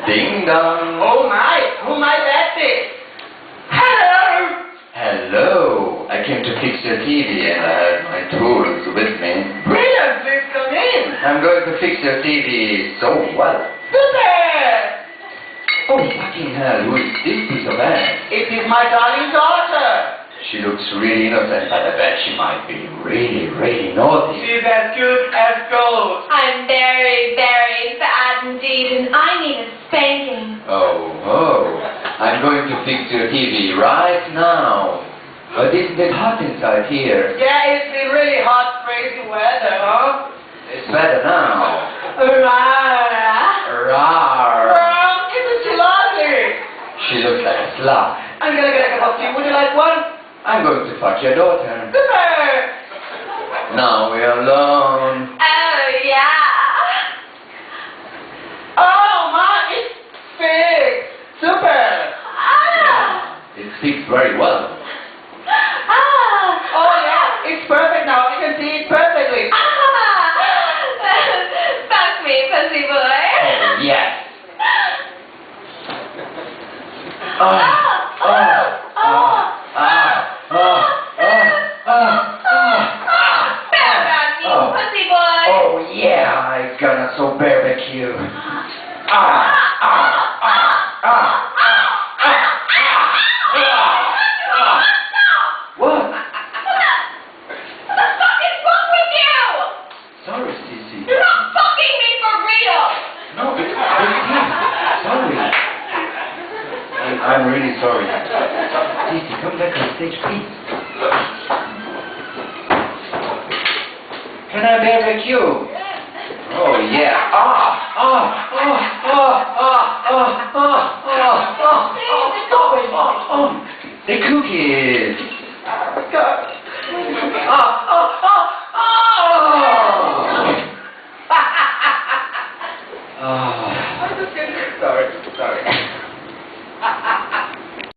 Ding dong. Oh my, who might that be? Hello! Hello. I came to fix your TV and I have my tools with me. Brilliant, please come in. I'm going to fix your TV so well. Super! Oh, fucking hell, who is this piece of ass? It is my darling daughter. She looks really innocent, but I bet she might be really, really naughty. She's as good as gold. I'm very, very bad indeed, and I need a spanking. Oh. I'm going to fix your TV right now. But isn't it hot inside here? Yeah, it's been really hot, crazy weather, huh? It's better now. Rawr. Rawr. Isn't she lovely? She looks like a slut. I'm gonna get a cup of tea. Would you like one? I'm going to fuck your daughter. Super! Now we're alone. Oh, yeah. Oh, my, it's fixed. Super! It fits very well. Oh, yeah, it's perfect now. You can see it perfectly. Fuck me, pussy boy. Oh, yes. Pussy boy. Oh, yeah, it's gonna so barbecue. What? What the fuck is wrong with you? Sorry, Sissy. You're not fucking me for real. No, it's sorry. I'm really sorry. Sissy, come back on stage, please. Can I barbecue? Oh, yeah. The cookies.